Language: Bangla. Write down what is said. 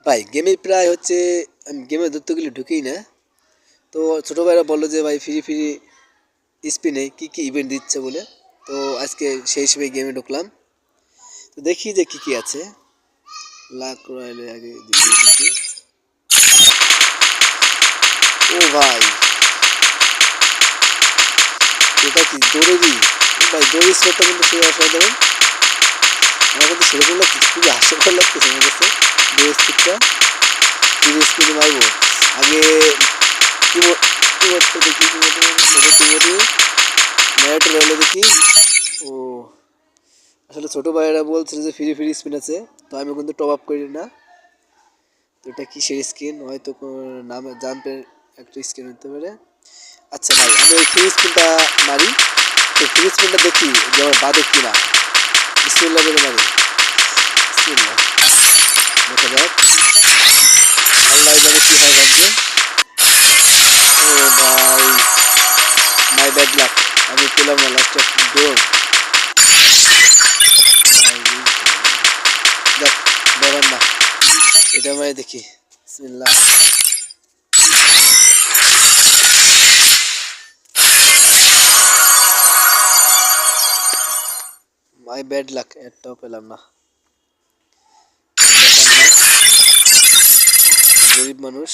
ভাই গেমে প্রায় হচ্ছে আমি গেমে ধরতে গেলে ঢুকেই না। তো ছোটো ভাইরা বললো যে ভাই ফ্রি ফ্রি স্পিনে কী কী ইভেন্ট দিচ্ছে বলে। তো আজকে সেই হিসেবে গেমে ঢুকলাম। তো দেখি যে কী কী আছে। লাক রয়্যালে আগে দেখি। ও ভাই এটা কি দৌড়েরই? ভাই দৌড়ের স্কোরটা কিন্তু খুবই অসাধারণ। আমার কিন্তু সেরকম লাগছে, খুবই হাস্যকর লাগতেছে আমার কাছে দৌড়ের স্পিডটা। ফ্রি স্পিনে মারবো আগে। কিবোর্ডটা দেখি, কিবোর্ডে ম্যাট রয়্যালে দেখি। ও আসলে ছোটো ভাইয়েরা বলছিল যে ফ্রি ফ্রি স্পিন আছে, তো আমি কিন্তু টপ আপ করি না। তো এটা কিসের স্কিন, হয়তো নামে জাম্পের একটা স্কিন হতে পারে। আচ্ছা ভাই আমি ওই ফ্রি স্পিনটা মারি। তো ফ্রি স্পিনটা দেখি যে আমার বাদে কিনা। বিসমিল্লাহ বলে মারি। বিসমিল্লাহ, দেখা যাক। আল্লাহ জানে কি হয় ভাগ্যে। ও ভাই মাই ব্যাড লাক, আমি পেলাম না লাস্টে ডোর। দেখ ব্যাপার না, এটা মানে দেখি। বিসমিল্লাহ। মাই ব্যাড লাক, একটাও পেলাম না। ব্যাপার না, গরিব মানুষ।